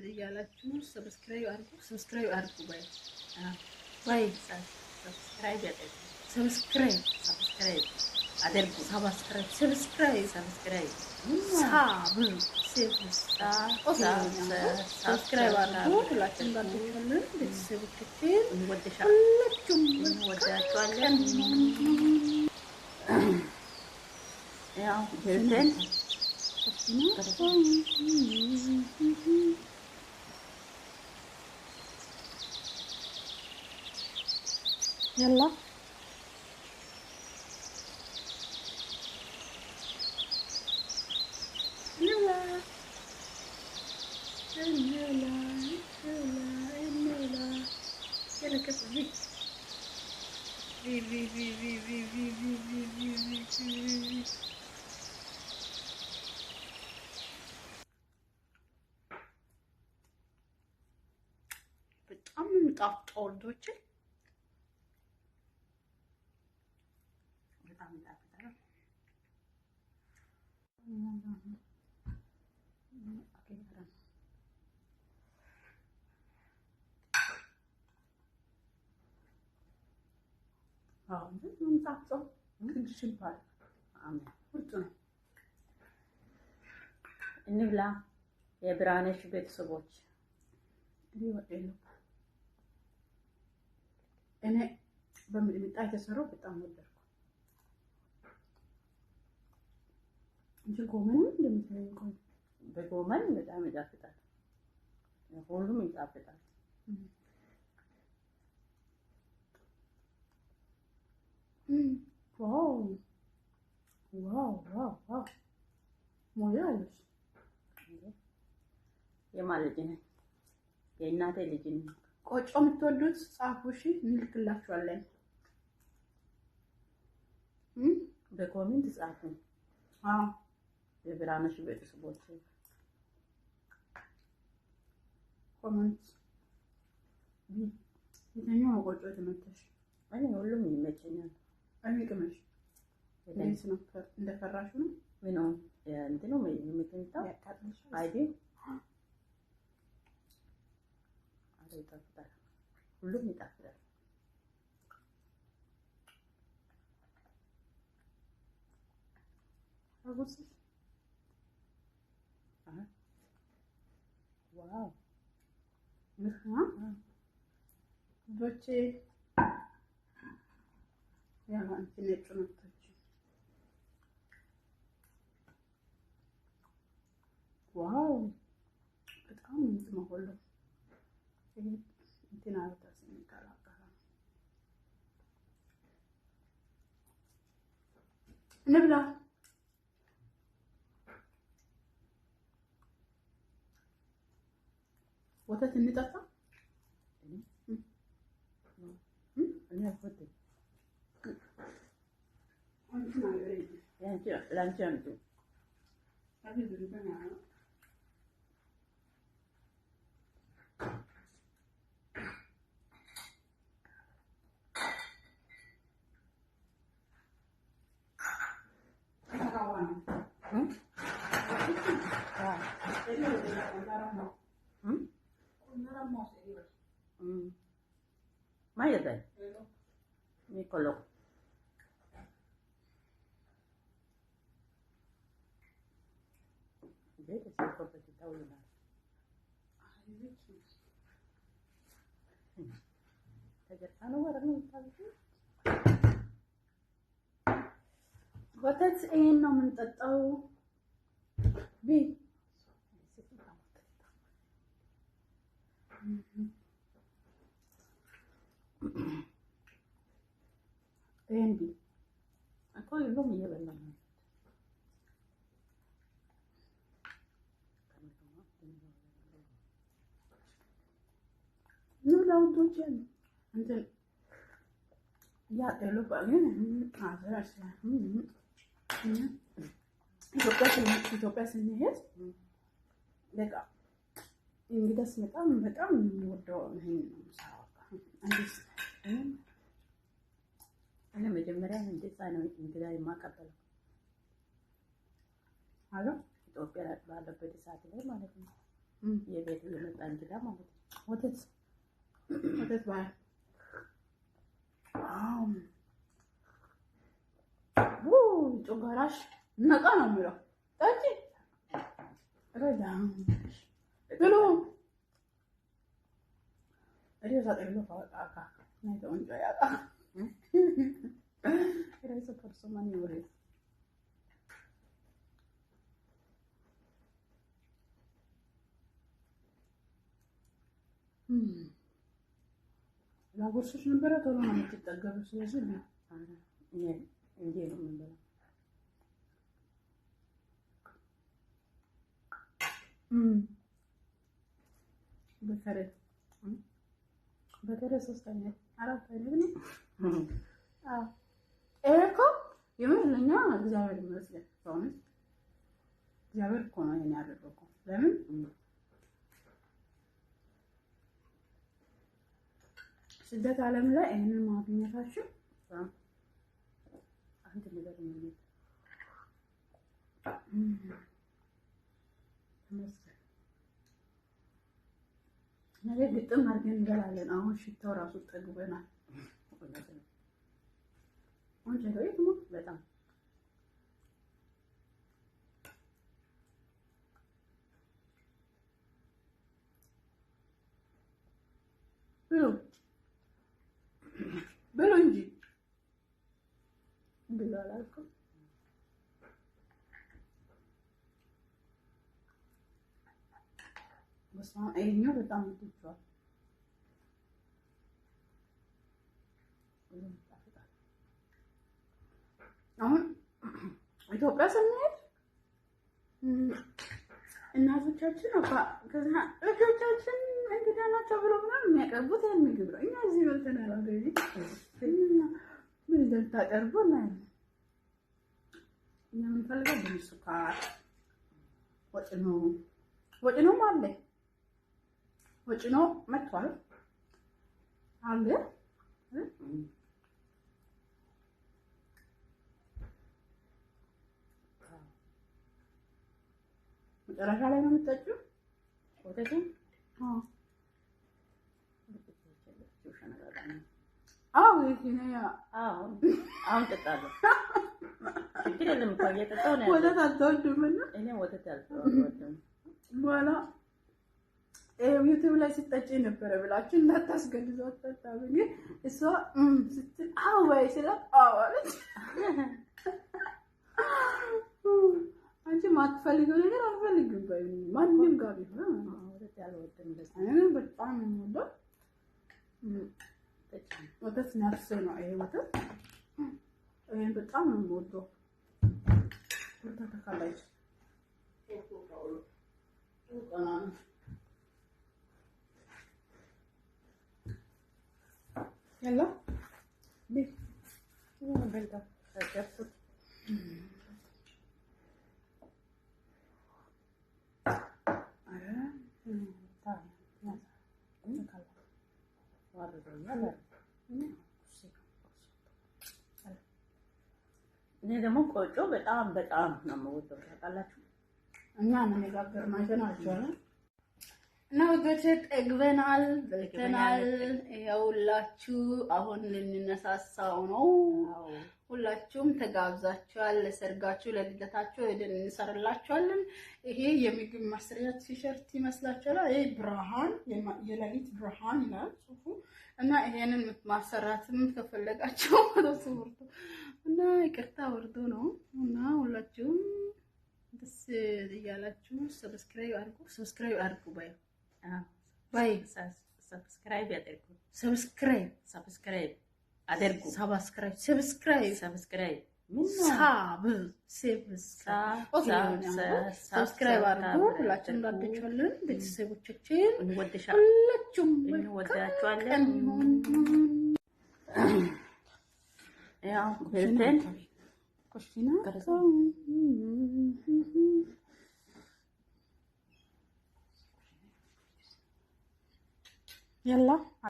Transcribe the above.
እያላችሁ ሰብስክራይብ አድርጉ ባይ ሰብስክራይብ አድርጉ። ሰብስክራይብ ሁላችሁም ባትሆኑ ቤተሰቦቻችን ሁላችሁም እንወዳችኋለን። ያው ጀልተን يلا يلا كيف بيك በጣም የሚጣፍጠው ልጆቼ በጣም ይጣፍጣል። አሁን ምን ጣፍጠው እንግዲህ ሲባል ምርጥ ነው። እንብላ የብርሃነሽ ቤተሰቦች። እኔ በሚጥሚጣ የተሰራው በጣም ወደድኩ እንጂ ጎመን እንደምትለኝ በጎመን በጣም ይጣፍጣል። ሁሉም ይጣፍጣል። ዋው ዋው ዋው ዋው ሞያለሽ የማለት ነው። የእናቴ ልጅ ነው። ቆጮ የምትወዱት ጻፉ እሺ፣ እንልክላችኋለን። በኮሜንት ጻፉ። የብርሃነሽ ቤተሰቦች ኮሜንት የትኛው ቆጮ የተመቸሽ? እኔ ሁሉም ይመቸኛል። እኔ ቅመሽ እንዴት ነው? እንደፈራሹ ነው? ምን ነው እንትን ነው የምትንጣው? ያቃጥልሽ አይዲ ይጣፍጣል። ሁሉም ይጣፍጣል። አጉስ ዋው ዶቼ ያው አንቺ ነጭ ነጥቶች ዋው በጣም እንትመሆለ እንትና አውጣስ እንቀላቀላ እንብላ። ወተት እንጠጣ። እኔ አፈተ አንቺ ማለት ያንቺ ላንቺ አንቺ አብይ ብሩና Mai ada? Ni kolok. Jadi siapa pasti tahu lah. Tajar anu orang ni tahu. What's in no mentatau? Bi. Andy, aku belum ya benar. Nulau tu jen, nanti ya elu bangun, ada sih. Ethiopia sini ya, lega. Ini kita betam mudah nih አንዲስ እኔ መጀመሪያ እንዴት ነው እንግዳ የማቀበለው አሎ ኢትዮጵያ ባለበት ሰዓት ላይ ማለት ነው። የቤት የመጣ እንግዳ ማለት ነው። ወተት ባይ ጮጋራሽ ነቃ ነው የሚለው ጠጪ ረዳ ብሎ እሬሳ ጠቅሎ ካወጣ ናይተ ወንጫ ያጣ እሬሳ ፐርሶ ማን ይወሬ ላጎርሶች ነበረ ቶሎ ነው የምትጠገበው። ስለዚህ ነው እንዴ ነው የምንበላው። በተለይ 3 አይነት 4 አይነት ነው። ይሄ እኮ የምን ለኛ እግዚአብሔር ይመስገን በእውነት እግዚአብሔር እኮ ነው ይሄን ያደረገው። ለምን ስደት ዓለም ላይ ይሄንን ማግኘታችሁ አንድ ነገር ነው። ነገ ግጥም አድርገን እንገላለን። አሁን ሽታው ራሱ ጠግበናል። በጣም ብሎ እንጂ ብሎ አላልኩም። ይሄኛው በጣም ይጥቷል። አሁን ኢትዮጵያ ስንሄድ እናቶቻችን ከዛ ልጆቻችን እንግዳ ናቸው ብሎ ምናምን የሚያቀርቡት ያን ምግብ ነው። እኛ እዚህ በልተናል። አገሬ ምን እንደምታቀርቡ እናያለን። እኛ የምንፈልገው ብዙ ስኳር ወጭኖም አለ። ወጭኖ መጥቷል አለ። መጨረሻ ላይ ነው የምትጠጪው ወተቱን። አሁን ጠጣለሁ። ችግር የለም እኮ እየጠጣሁ ነው። ወተት አትወድም እና እኔ ወተት አልወድም። በኋላ ዩቲዩብ ላይ ሲጠጪ ነበረ ብላችሁ እንዳታስገድዟት አትጠጣ ብዬ እሷ ስትል ወይ ስላት አለች። አንቺ ማትፈልገው ነገር አልፈልግም ባይ ማንንም ጋር ቢሆን ወተት ያልወድም በጣም ነው የምወደው። ወተት ነፍሴ ነው። ይሄ ወተት ይሄን በጣም ነው የምወደው። ወተት ተካላይሽ يلا ليه بلده جفت እኔ ደግሞ ቆጮ በጣም ነው የምወደው። ታውቃላችሁ እኛ ምን ነገር ማይተናቸዋል እና ወገቼ ጠግበናል፣ በልተናል። ያውላችሁ አሁን ልንነሳሳው ነው። ሁላችሁም ተጋብዛችኋል። ለሰርጋችሁ፣ ለልደታችሁ ሄደን እንሰራላችኋለን። ይሄ የምግብ መስሪያ ቲሸርት ይመስላችኋል? ይሄ ብርሃን የሌሊት ብርሃን ይላል ጽሁፉ። እና ይሄንን ማሰራትም ከፈለጋችሁ ወደሱ ወርዶ እና ይቅርታ ወርዶ ነው እና ሁላችሁም ደስ እያላችሁ ሰብስክራይብ አድርጉ ባይ ሰብስክራይብ አድርጉ። ሰብስክራይብ አድርጉ። ሁላችንም እንወዳችኋለን። ቤተሰቦቻችን ሁላችሁም እንወዳችኋለን። ያው በልተን ኩሽና يلا